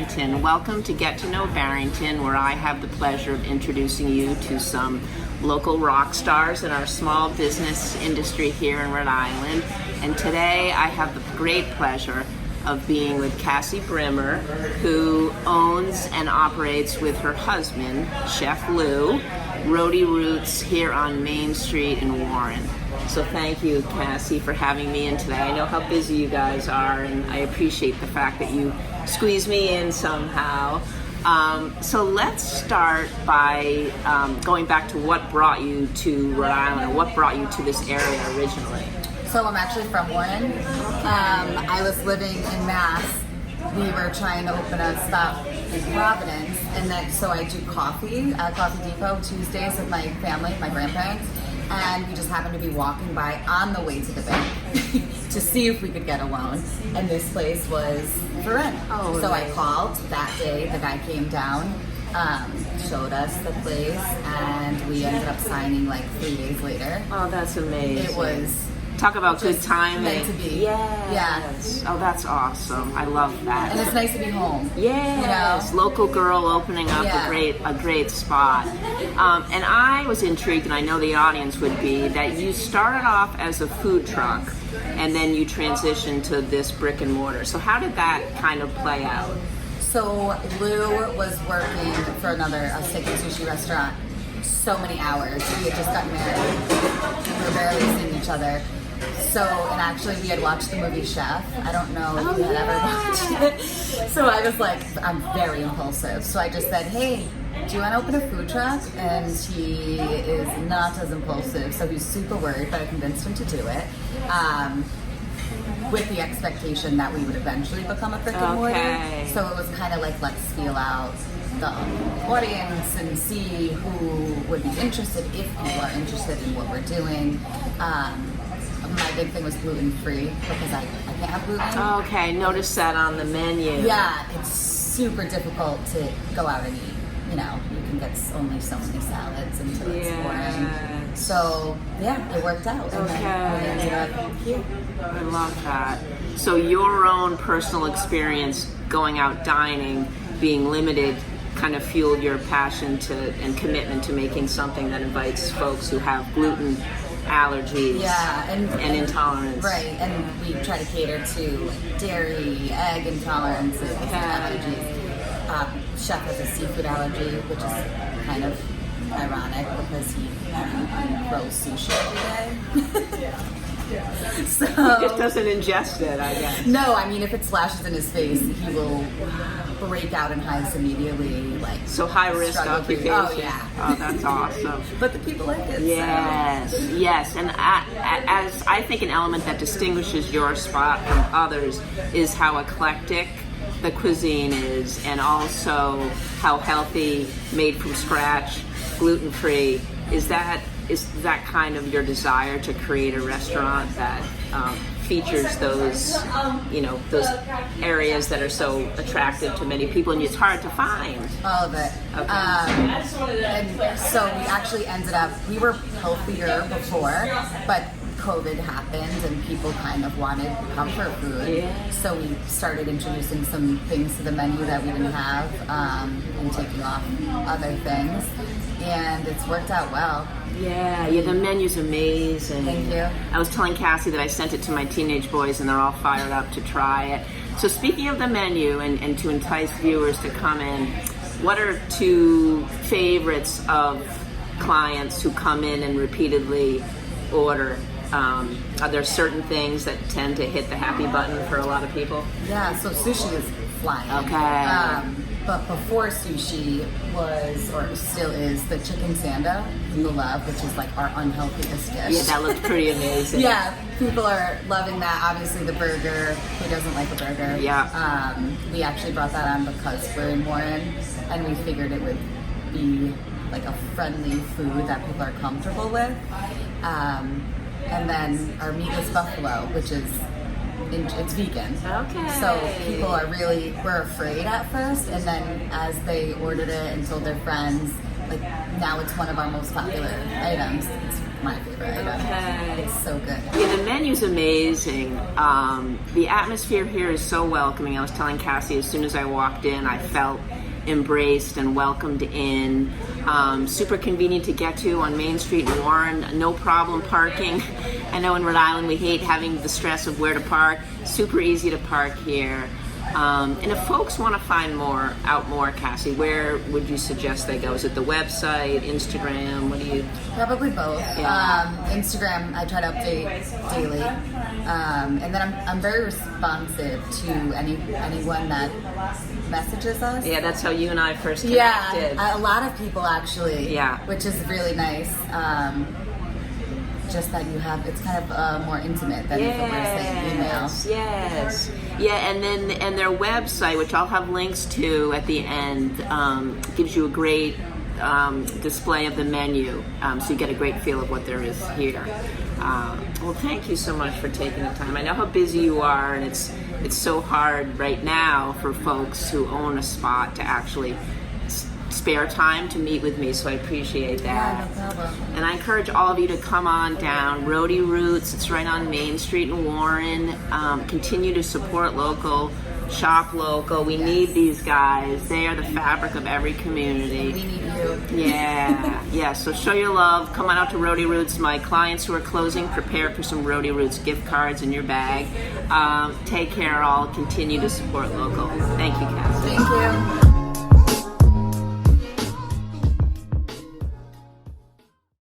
Barrington. Welcome to Get to Know Barrington, where I have the pleasure of introducing you to some local rock stars in our small business industry here in Rhode Island. And today I have the great pleasure of being with Cassie Brimmer, who owns and operates with her husband, Chef Lou, Rhody Roots here on Main Street in Warren. So thank you, Cassie, for having me in today. I know how busy you guys are, and I appreciate the fact that you squeeze me in somehow. So let's start by going back to what brought you to Rhode Island, or what brought you to this area originally. So I'm actually from Warren. I was living in Mass. We were trying to open a stop in Providence, and then so I do coffee at Coffee Depot Tuesdays with my family, my grandparents, and we just happened to be walking by on the way to the bank to see if we could get a loan, and this place was for rent. Oh, so nice. I called that day. The guy came down, showed us the place, and we ended up signing like 3 days later. Oh, that's amazing. It was. Talk about good Just timing. meant to be. Yes. Yeah. Oh, that's awesome. I love that. And it's nice to be home. Yes. You know? Local girl opening up Yeah. a great spot. And I was intrigued, and I know the audience would be, that you started off as a food truck and then you transitioned to this brick and mortar. So how did that kind of play out? So Lou was working for a steak and sushi restaurant so many hours. We had just gotten married. We were barely seeing each other. So, and actually we had watched the movie Chef. I don't know if you had ever watched it. So I was like, I'm very impulsive. So I just said, hey, do you want to open a food truck? And he is not as impulsive. So he's super worried, but I convinced him to do it. With the expectation that we would eventually become a brick and mortar. So it was kind of like, let's feel out the audience and see who would be interested, if people are interested in what we're doing. My big thing was gluten-free because I can't have gluten. Okay, notice that on the menu. Yeah, it's super difficult to go out and eat. You know, you can get only so many salads until it's boring. So, yeah, it worked out. And then we ended up here. I love that. So your own personal experience going out dining, being limited, kind of fueled your passion and commitment to making something that invites folks who have gluten allergies and intolerance. Right, and we try to cater to dairy, egg intolerances, allergies. Chef has a seafood allergy, which is kind of ironic because he grows sushi every day. So He just doesn't ingest it, I guess. No, I mean, if it splashes in his face, he will break out in hives immediately. So high risk occupation. Oh yeah. Oh, that's awesome. But the people like it. Yes, so. yes, and as I think an element that distinguishes your spot from others is how eclectic the cuisine is, and also how healthy, made from scratch, gluten-free. Is that kind of your desire to create a restaurant that features those, those areas that are so attractive to many people, and it's hard to find? All of it. Okay. And so we actually ended up, we were healthier before, but COVID happened and people kind of wanted comfort food. Yeah. So we started introducing some things to the menu that we didn't have, and taking off other things. And it's worked out well. Yeah, the menu's amazing. Thank you. I was telling Cassie that I sent it to my teenage boys and they're all fired up to try it. So speaking of the menu and to entice viewers to come in, what are two favorites of clients who come in and repeatedly order? Are there certain things that tend to hit the happy button for a lot of people? Yeah, so sushi is flying. Okay. But before sushi was, or still is, the chicken sanda in the love, which is like our unhealthiest dish. Yeah, that looked pretty amazing. Yeah, people are loving that. Obviously the burger, who doesn't like a burger? Yeah. We actually brought that on because we're in Warren, and we figured it would be like a friendly food that people are comfortable with. And then our meatless buffalo, which is it's vegan. Okay. So people were afraid at first, and then as they ordered it and told their friends, like now it's one of our most popular items. It's my favorite item. Okay. It's so good. Yeah, the menu's amazing. The atmosphere here is so welcoming. I was telling Cassie as soon as I walked in, I felt embraced and welcomed in. Super convenient to get to on Main Street in Warren. No problem parking. I know in Rhode Island we hate having the stress of where to park. Super easy to park here. And if folks want to find out more, Cassie, where would you suggest they go? Is it the website, Instagram? What do you? Probably both. Yeah. Instagram, I try to update daily, and then I'm very responsive to anyone that messages us. Yeah, that's how you and I first connected. Yeah, a lot of people actually. Yeah. Which is really nice. Just that you have, it's kind of more intimate than if it were to say email. Yes. Yeah, and their website, which I'll have links to at the end, gives you a great display of the menu, so you get a great feel of what there is here. Well, thank you so much for taking the time. I know how busy you are, and it's so hard right now for folks who own a spot to actually spare time to meet with me, so I appreciate that. Yeah, no problem. And I encourage all of you to come on down. Rhody Roots, it's right on Main Street in Warren. Continue to support local, shop local. We need these guys. They are the fabric of every community. We need you. Yeah. So show your love. Come on out to Rhody Roots. My clients who are closing, prepare for some Rhody Roots gift cards in your bag. Take care all. Continue to support local. Thank you, Cassie. Thank you.